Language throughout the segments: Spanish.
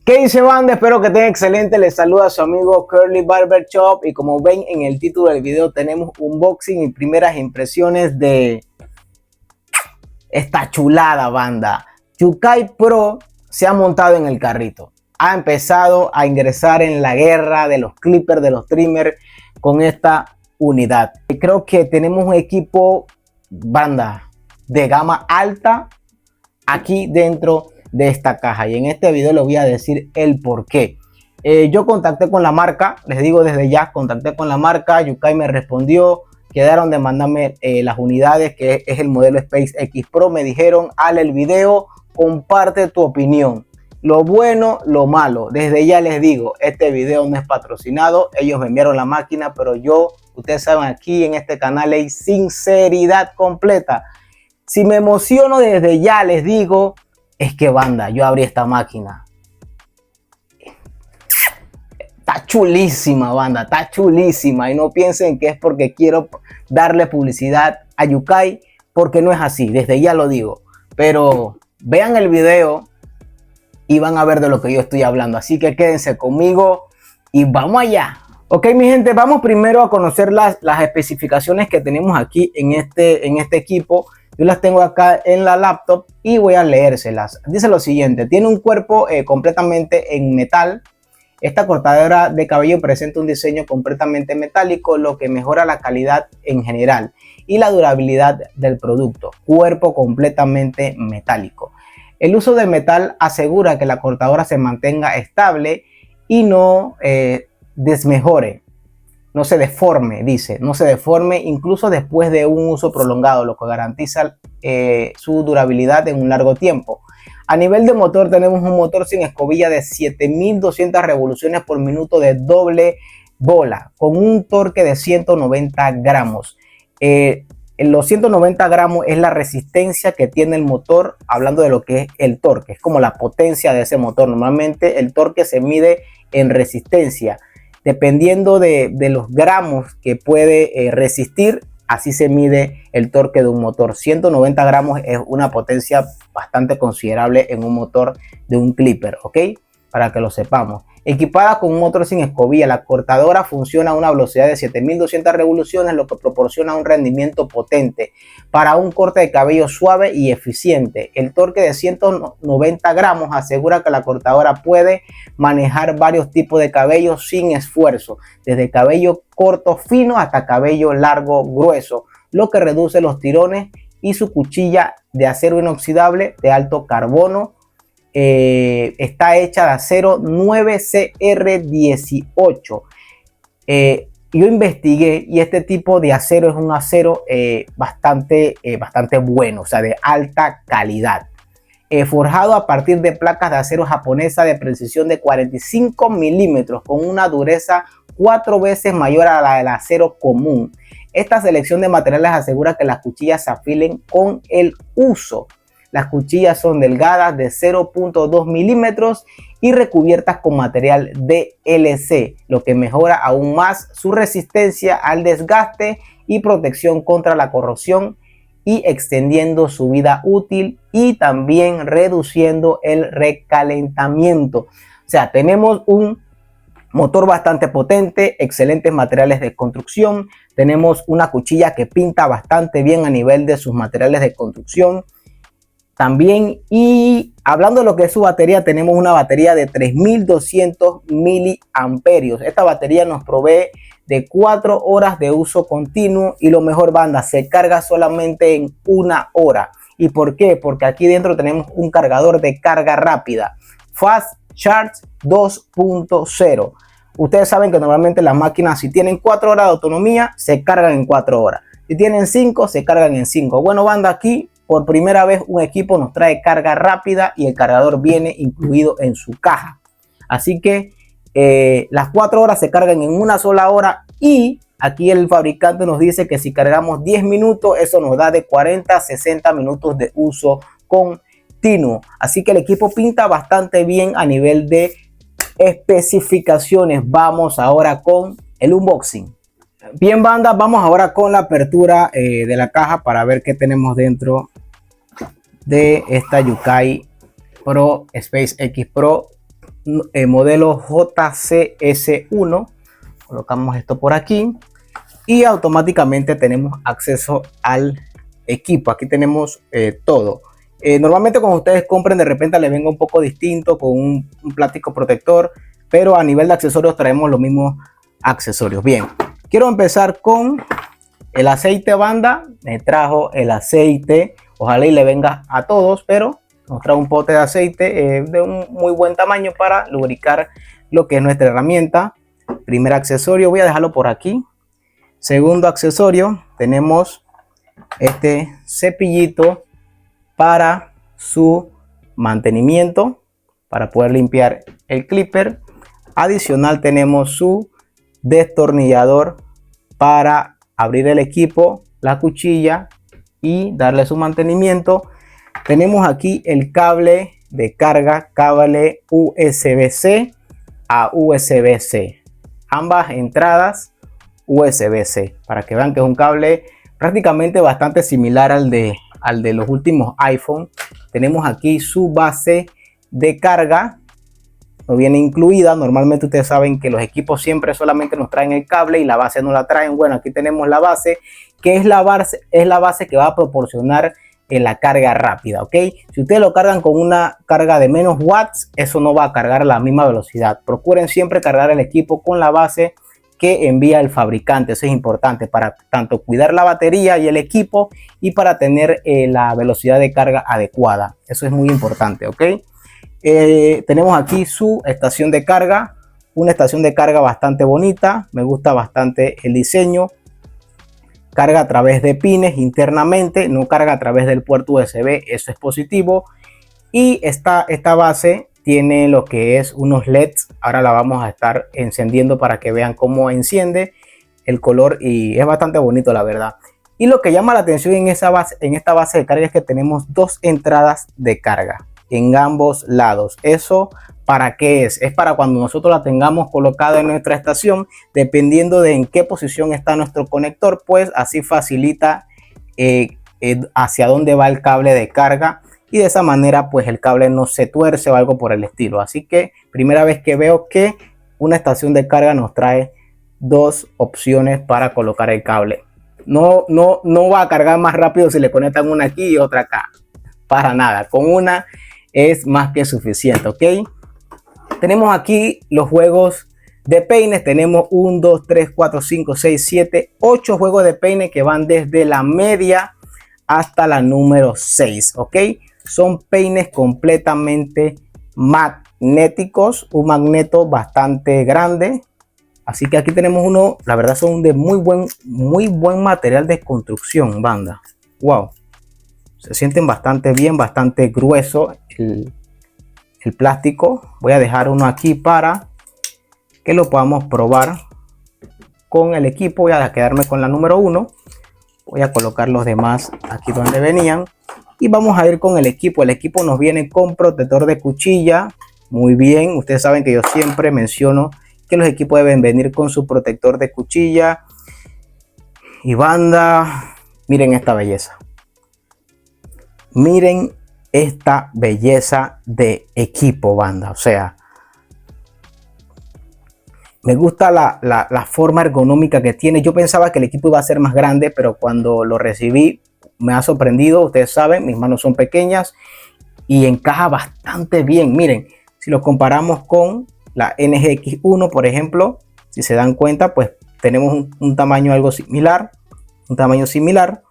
¿Qué dice banda? Espero que estén excelente. Les saluda su amigo Curly Barber Shop y como ven en el título del video tenemos unboxing y primeras impresiones de esta chulada banda. Yukai Pro se ha montado en el carrito. Ha empezado a ingresar en la guerra de los clippers, de los trimmers con esta unidad. Creo que tenemos un equipo banda de gama alta aquí dentro de esta caja y en este video les voy a decir el por qué. Yo contacté con la marca, les digo desde ya, contacté con la marca, Yukai me respondió, quedaron de mandarme las unidades que es el modelo Space X Pro, me dijeron, haz el video, comparte tu opinión, lo bueno, lo malo. Desde ya les digo, este video no es patrocinado, ellos me enviaron la máquina, pero yo, ustedes saben, aquí en este canal hay sinceridad completa. Si me emociono desde ya les digo, es que banda, yo abrí esta máquina. Está chulísima banda, está chulísima. Y no piensen que es porque quiero darle publicidad a Yukai, porque no es así, desde ya lo digo. Pero vean el video y van a ver de lo que yo estoy hablando. Así que quédense conmigo y vamos allá. Ok mi gente, vamos primero a conocer las especificaciones que tenemos aquí en este equipo. Yo las tengo acá en la laptop y voy a leérselas. Dice lo siguiente, tiene un cuerpo completamente en metal. Esta cortadora de cabello presenta un diseño completamente metálico, lo que mejora la calidad en general y la durabilidad del producto. Cuerpo completamente metálico. El uso de metal asegura que la cortadora se mantenga estable y no desmejore. No se deforme, dice, no se deforme incluso después de un uso prolongado, lo que garantiza su durabilidad en un largo tiempo. A nivel de motor tenemos un motor sin escobilla de 7200 revoluciones por minuto de doble bola, con un torque de 190 gramos. Los 190 gramos es la resistencia que tiene el motor, hablando de lo que es el torque, es como la potencia de ese motor. Normalmente el torque se mide en resistencia. Dependiendo de los gramos que puede resistir, así se mide el torque de un motor. 190 gramos es una potencia bastante considerable en un motor de un clipper, ¿ok? Para que lo sepamos. Equipada con un motor sin escobilla, la cortadora funciona a una velocidad de 7200 revoluciones, lo que proporciona un rendimiento potente para un corte de cabello suave y eficiente. El torque de 190 gramos asegura que la cortadora puede manejar varios tipos de cabello sin esfuerzo, desde cabello corto fino hasta cabello largo grueso, lo que reduce los tirones, y su cuchilla de acero inoxidable de alto carbono está hecha de acero 9CR18. Yo investigué y este tipo de acero es un acero bastante bueno, o sea, de alta calidad. Forjado a partir de placas de acero japonesa de precisión de 45 milímetros con una dureza 4 veces mayor a la del acero común. Esta selección de materiales asegura que las cuchillas se afilen con el uso. Las cuchillas son delgadas de 0.2 milímetros y recubiertas con material DLC, lo que mejora aún más su resistencia al desgaste y protección contra la corrosión, y extendiendo su vida útil y también reduciendo el recalentamiento. O sea, tenemos un motor bastante potente, excelentes materiales de construcción, tenemos una cuchilla que pinta bastante bien a nivel de sus materiales de construcción. También, y hablando de lo que es su batería, tenemos una batería de 3200 miliamperios. Esta batería nos provee de 4 horas de uso continuo y lo mejor banda, se carga solamente en 1 hora. ¿Y por qué? Porque aquí dentro tenemos un cargador de carga rápida, Fast Charge 2.0. Ustedes saben que normalmente las máquinas, si tienen 4 horas de autonomía, se cargan en 4 horas. Si tienen 5, se cargan en 5. Bueno banda, aquí por primera vez un equipo nos trae carga rápida y el cargador viene incluido en su caja. Así que las 4 horas se cargan en una sola hora, y aquí el fabricante nos dice que si cargamos 10 minutos, eso nos da de 40 a 60 minutos de uso continuo. Así que el equipo pinta bastante bien a nivel de especificaciones. Vamos ahora con el unboxing. Bien banda, vamos ahora con la apertura de la caja para ver qué tenemos dentro de esta Yukai Pro Space X Pro modelo JCS1. Colocamos esto por aquí y automáticamente tenemos acceso al equipo. Aquí tenemos todo. Normalmente cuando ustedes compren, de repente les venga un poco distinto con un plástico protector, pero a nivel de accesorios traemos los mismos accesorios. Bien, quiero empezar con el aceite, banda. Me trajo el aceite, ojalá y le venga a todos, pero nos trae un pote de aceite de un muy buen tamaño para lubricar lo que es nuestra herramienta. Primer accesorio, voy a dejarlo por aquí. Segundo accesorio, tenemos este cepillito para su mantenimiento, para poder limpiar el clipper. Adicional tenemos su destornillador para abrir el equipo, la cuchilla y darle su mantenimiento. Tenemos aquí el cable de carga, cable USB-C a USB-C, ambas entradas USB-C, para que vean que es un cable prácticamente bastante similar al de los últimos iPhone. Tenemos aquí su base de carga, no viene incluida. Normalmente ustedes saben que los equipos siempre solamente nos traen el cable y la base no la traen. Bueno, aquí tenemos la base, que es la base que va a proporcionar la carga rápida, ¿ok? Si ustedes lo cargan con una carga de menos watts, eso no va a cargar a la misma velocidad. Procuren siempre cargar el equipo con la base que envía el fabricante. Eso es importante para tanto cuidar la batería y el equipo y para tener la velocidad de carga adecuada. Eso es muy importante, ¿ok? Tenemos aquí su estación de carga, una estación de carga bastante bonita. Me gusta bastante el diseño. Carga a través de pines internamente, no carga a través del puerto USB, eso es positivo. Y esta base tiene lo que es unos LEDs. Ahora la vamos a estar encendiendo para que vean cómo enciende el color y es bastante bonito, la verdad. Y lo que llama la atención en esta base de carga es que tenemos dos entradas de carga en ambos lados. Eso, ¿para qué es? Es para cuando nosotros la tengamos colocada en nuestra estación, dependiendo de en qué posición está nuestro conector, pues así facilita hacia dónde va el cable de carga y de esa manera pues el cable no se tuerce o algo por el estilo. Así que primera vez que veo que una estación de carga nos trae dos opciones para colocar el cable. No va a cargar más rápido si le conectan una aquí y otra acá, para nada. Con una es más que suficiente, ¿ok? Tenemos aquí los juegos de peines. Tenemos 1, 2, 3, 4, 5, 6, 7, 8 juegos de peine que van desde la media hasta la número 6, ¿ok? Son peines completamente magnéticos, un magneto bastante grande. Así que aquí tenemos uno, la verdad son de muy buen material de construcción, banda. Wow, se sienten bastante bien, bastante grueso el plástico. Voy a dejar uno aquí para que lo podamos probar con el equipo. Voy a quedarme con la número 1. Voy a colocar los demás aquí donde venían y vamos a ir con el equipo. El equipo nos viene con protector de cuchilla. Muy bien, ustedes saben que yo siempre menciono que los equipos deben venir con su protector de cuchilla. Y banda, miren esta belleza. Miren esta belleza de equipo, banda. O sea, me gusta la forma ergonómica que tiene. Yo pensaba que el equipo iba a ser más grande, pero cuando lo recibí me ha sorprendido. Ustedes saben, mis manos son pequeñas y encaja bastante bien. Miren, si lo comparamos con la NGX1, por ejemplo, si se dan cuenta, pues tenemos un tamaño algo similar, un tamaño similar.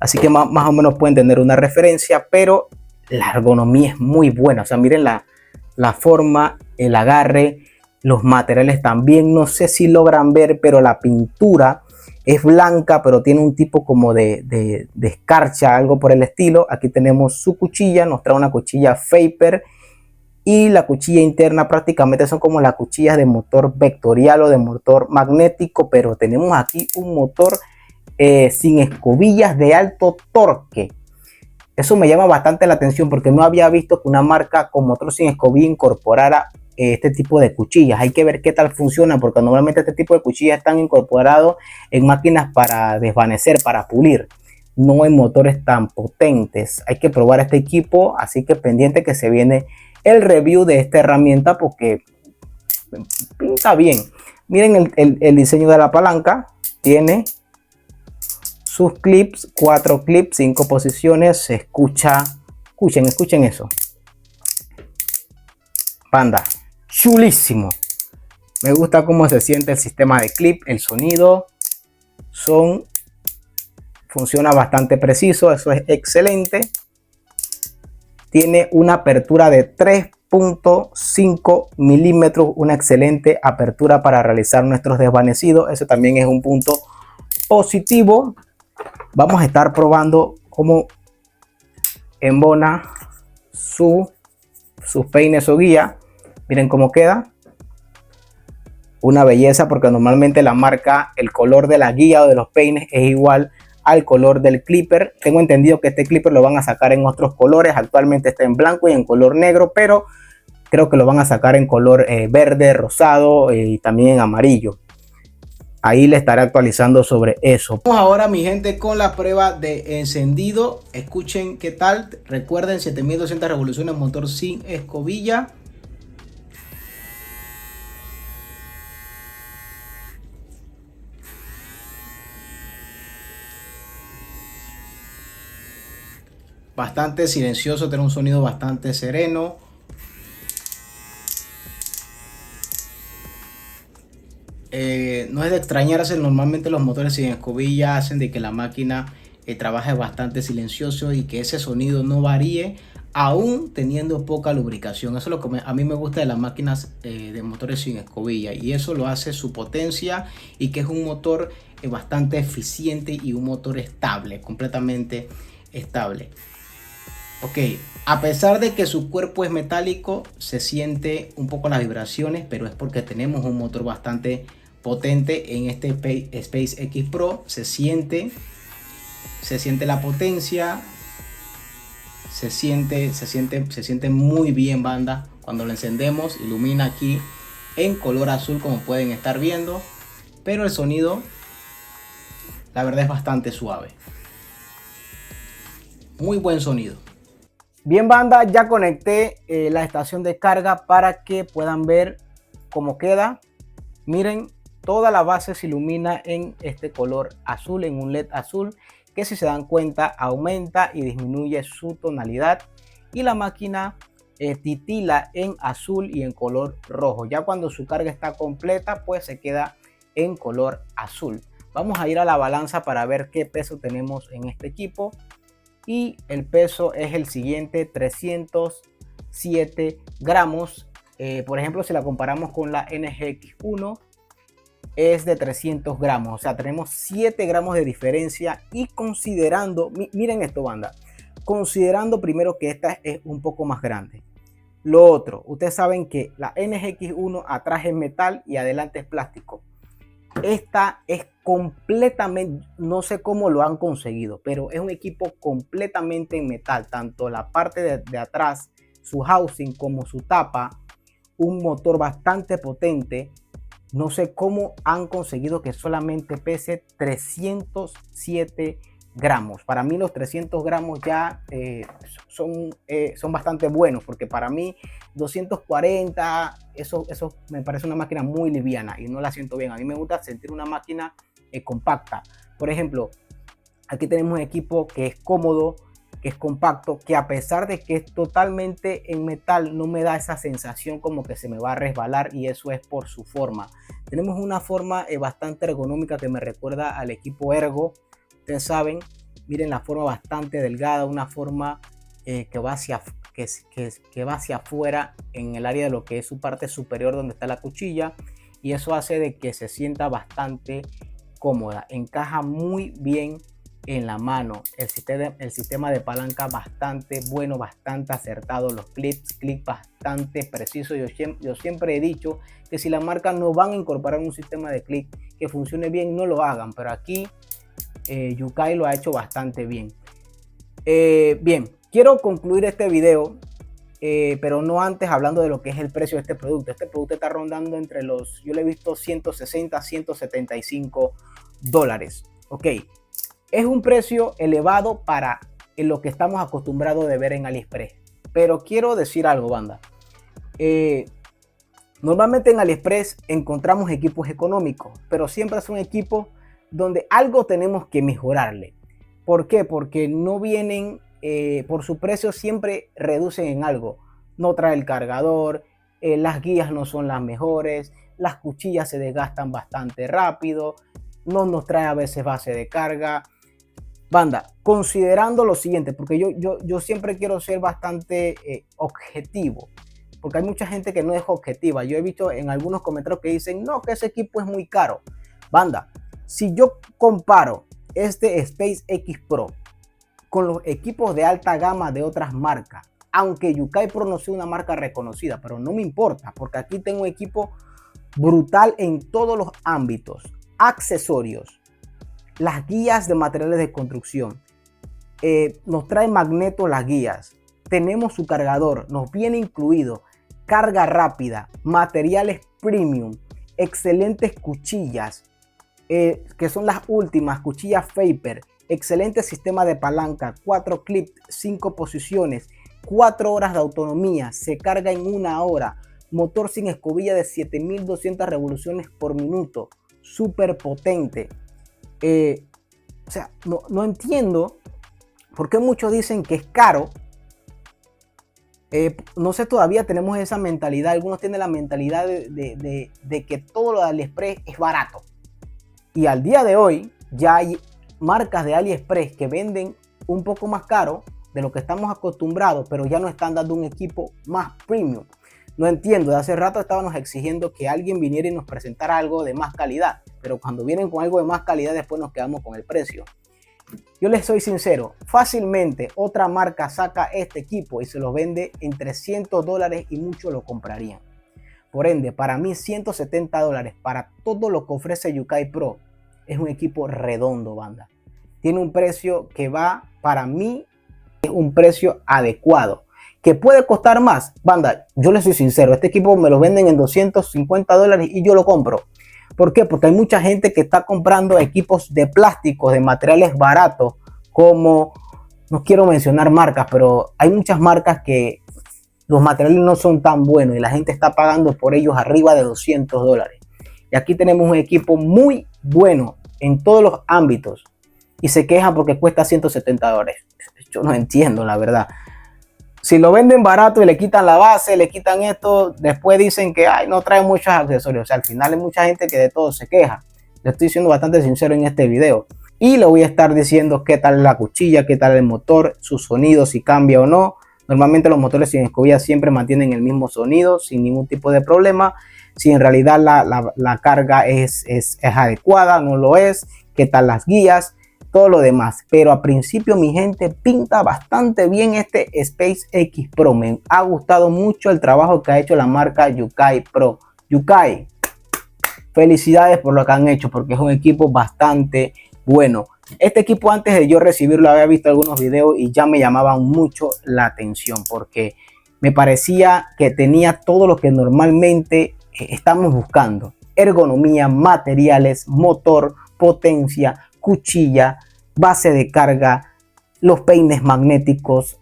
Así que más o menos pueden tener una referencia, pero la ergonomía es muy buena. O sea, miren la forma, el agarre, los materiales también. No sé si logran ver, pero la pintura es blanca, pero tiene un tipo como de escarcha, algo por el estilo. Aquí tenemos su cuchilla, nos trae una cuchilla Faber. Y la cuchilla interna prácticamente son como las cuchillas de motor vectorial o de motor magnético, pero tenemos aquí un motor sin escobillas de alto torque. Eso me llama bastante la atención porque no había visto que una marca con motor sin escobilla incorporara este tipo de cuchillas. Hay que ver qué tal funciona, porque normalmente este tipo de cuchillas están incorporados en máquinas para desvanecer, para pulir, no en motores tan potentes. Hay que probar este equipo, así que pendiente que se viene el review de esta herramienta porque pinta bien. Miren el diseño de la palanca. Tiene sus clips, 4 clips, 5 posiciones. Se escucha, escuchen eso. Banda, chulísimo. Me gusta cómo se siente el sistema de clip, el sonido. Funciona bastante preciso, eso es excelente. Tiene una apertura de 3.5 milímetros, una excelente apertura para realizar nuestros desvanecidos. Eso también es un punto positivo. Vamos a estar probando cómo embona sus peines o guía. Miren cómo queda. Una belleza, porque normalmente la marca, el color de la guía o de los peines es igual al color del clipper. Tengo entendido que este clipper lo van a sacar en otros colores. Actualmente está en blanco y en color negro, pero creo que lo van a sacar en color verde, rosado y también en amarillo. Ahí le estaré actualizando sobre eso. Vamos ahora, mi gente, con la prueba de encendido. Escuchen qué tal. Recuerden, 7200 revoluciones, motor sin escobilla. Bastante silencioso, tiene un sonido bastante sereno. No es de extrañarse, normalmente los motores sin escobilla hacen de que la máquina trabaje bastante silencioso y que ese sonido no varíe aún teniendo poca lubricación. Eso es lo que a mí me gusta de las máquinas de motores sin escobilla, y eso lo hace su potencia y que es un motor bastante eficiente y un motor estable, completamente estable. Ok, a pesar de que su cuerpo es metálico, se siente un poco las vibraciones, pero es porque tenemos un motor bastante potente en este Space X Pro. Se siente la potencia, se siente muy bien, banda. Cuando lo encendemos, ilumina aquí en color azul, como pueden estar viendo, pero el sonido, la verdad, es bastante suave. Muy buen sonido. Bien, banda, ya conecté la estación de carga para que puedan ver cómo queda. Miren, toda la base se ilumina en este color azul, en un LED azul, que si se dan cuenta aumenta y disminuye su tonalidad, y la máquina titila en azul y en color rojo. Ya cuando su carga está completa, pues se queda en color azul. Vamos a ir a la balanza para ver qué peso tenemos en este equipo. Y el peso es el siguiente: 307 gramos. Por ejemplo, si la comparamos con la NGX1, es de 300 gramos. O sea, tenemos 7 gramos de diferencia. Y considerando, miren esto, banda, considerando primero que esta es un poco más grande. Lo otro, ustedes saben que la NGX1 atrás es metal y adelante es plástico. Esta es completamente, no sé cómo lo han conseguido, pero es un equipo completamente en metal, tanto la parte de atrás, su housing, como su tapa. Un motor bastante potente. No sé cómo han conseguido que solamente pese 307 gramos. Para mí los 300 gramos ya son bastante buenos, porque para mí 240, eso me parece una máquina muy liviana y no la siento bien. A mí me gusta sentir una máquina compacta. Por ejemplo, aquí tenemos un equipo que es cómodo, que es compacto, que a pesar de que es totalmente en metal, no me da esa sensación como que se me va a resbalar, y eso es por su forma. Tenemos una forma bastante ergonómica que me recuerda al equipo Ergo. Ustedes saben, miren la forma bastante delgada, una forma que va hacia afuera en el área de lo que es su parte superior donde está la cuchilla, y eso hace de que se sienta bastante cómoda. Encaja muy bien en la mano. El sistema de palanca bastante bueno, bastante acertado. Los clips bastante precisos. Yo siempre he dicho que si la marca no van a incorporar un sistema de clip que funcione bien, no lo hagan, pero aquí Yukai lo ha hecho bastante bien. Bien, quiero concluir este video, pero no antes hablando de lo que es el precio de este producto. Este producto está rondando entre los, yo le he visto 160 a 175 dólares. Ok, es un precio elevado para lo que estamos acostumbrados de ver en AliExpress, Pero quiero decir algo, banda. Normalmente en AliExpress encontramos equipos económicos, pero siempre son equipos donde algo tenemos que mejorarle. ¿Por qué? Porque no vienen, por su precio siempre reducen en algo. No trae el cargador, las guías no son las mejores, las cuchillas se desgastan bastante rápido, no nos trae a veces base de carga. Banda, considerando lo siguiente, porque yo siempre quiero ser bastante objetivo, porque hay mucha gente que no es objetiva. Yo he visto en algunos comentarios que dicen, no, que ese equipo es muy caro. Banda, si yo comparo este SpaceX Pro con los equipos de alta gama de otras marcas, aunque Yukai Pro no sea una marca reconocida, pero no me importa, porque aquí tengo un equipo brutal en todos los ámbitos, accesorios, las guías de materiales de construcción, nos trae magneto las guías, tenemos su cargador, nos viene incluido, carga rápida, materiales premium, excelentes cuchillas, que son las últimas, cuchillas Faber, excelente sistema de palanca, 4 clips, 5 posiciones, 4 horas de autonomía, se carga en 1 hora, motor sin escobilla de 7200 revoluciones por minuto, súper potente. O sea, no entiendo por qué muchos dicen que es caro. No sé, todavía tenemos esa mentalidad. Algunos tienen la mentalidad de que todo lo de AliExpress es barato. Y al día de hoy ya hay marcas de AliExpress que venden un poco más caro de lo que estamos acostumbrados, pero ya nos están dando un equipo más premium. No entiendo, de hace rato estábamos exigiendo que alguien viniera y nos presentara algo de más calidad, pero cuando vienen con algo de más calidad después nos quedamos con el precio. Yo les soy sincero, fácilmente otra marca saca este equipo y se los vende en $300 y muchos lo comprarían. Por ende, para mí $170 para todo lo que ofrece Yukai Pro es un equipo redondo, banda. Tiene un precio que va, para mí, es un precio adecuado. ¿Que puede costar más? Banda, yo les soy sincero, este equipo me lo venden en $250 y yo lo compro. ¿Por qué? Porque hay mucha gente que está comprando equipos de plásticos, de materiales baratos, como, no quiero mencionar marcas, pero hay muchas marcas que los materiales no son tan buenos y la gente está pagando por ellos arriba de $200. Y aquí tenemos un equipo muy bueno en todos los ámbitos y se quejan porque cuesta $170. Yo no entiendo, la verdad. Si lo venden barato y le quitan la base, le quitan esto, después dicen que ay, no trae muchos accesorios. O sea, al final hay mucha gente que de todo se queja. Le estoy siendo bastante sincero en este video. Y le voy a estar diciendo qué tal la cuchilla, qué tal el motor, su sonido, si cambia o no. Normalmente los motores sin escobilla siempre mantienen el mismo sonido sin ningún tipo de problema. Si en realidad la carga es adecuada, no lo es. Qué tal las guías, todo lo demás. Pero a principio, mi gente, pinta bastante bien este SpaceX Pro. Me ha gustado mucho el trabajo que ha hecho la marca Yukai Pro. Yukai, felicidades por lo que han hecho, porque es un equipo bastante bueno. Este equipo, antes de yo recibirlo, había visto algunos videos y ya me llamaban mucho la atención, porque me parecía que tenía todo lo que normalmente estamos buscando: ergonomía, materiales, motor, potencia, cuchilla, base de carga, los peines magnéticos.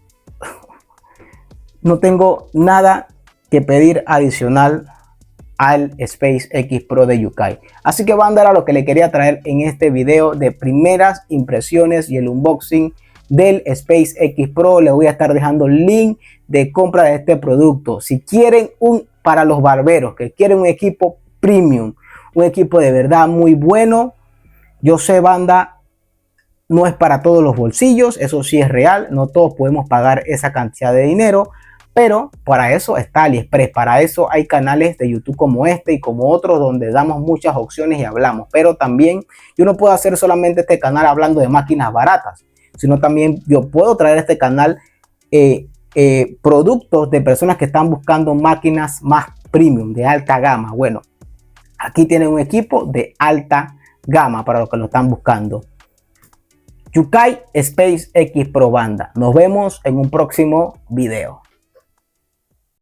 No tengo nada que pedir adicional al SpaceX Pro de Yukai. Así que banda, era lo que le quería traer en este video de primeras impresiones y el unboxing del SpaceX Pro. Le voy a estar dejando el link de compra de este producto. Si quieren para los barberos que quieren un equipo premium, un equipo de verdad muy bueno, yo sé, banda, no es para todos los bolsillos, eso sí es real, no todos podemos pagar esa cantidad de dinero, pero para eso está AliExpress, para eso hay canales de YouTube como este y como otros donde damos muchas opciones y hablamos. Pero también yo no puedo hacer solamente este canal hablando de máquinas baratas, sino también yo puedo traer a este canal productos de personas que están buscando máquinas más premium, de alta gama. Bueno, aquí tienen un equipo de alta gama para los que lo están buscando. Yukai SpaceX Pro, banda. Nos vemos en un próximo video.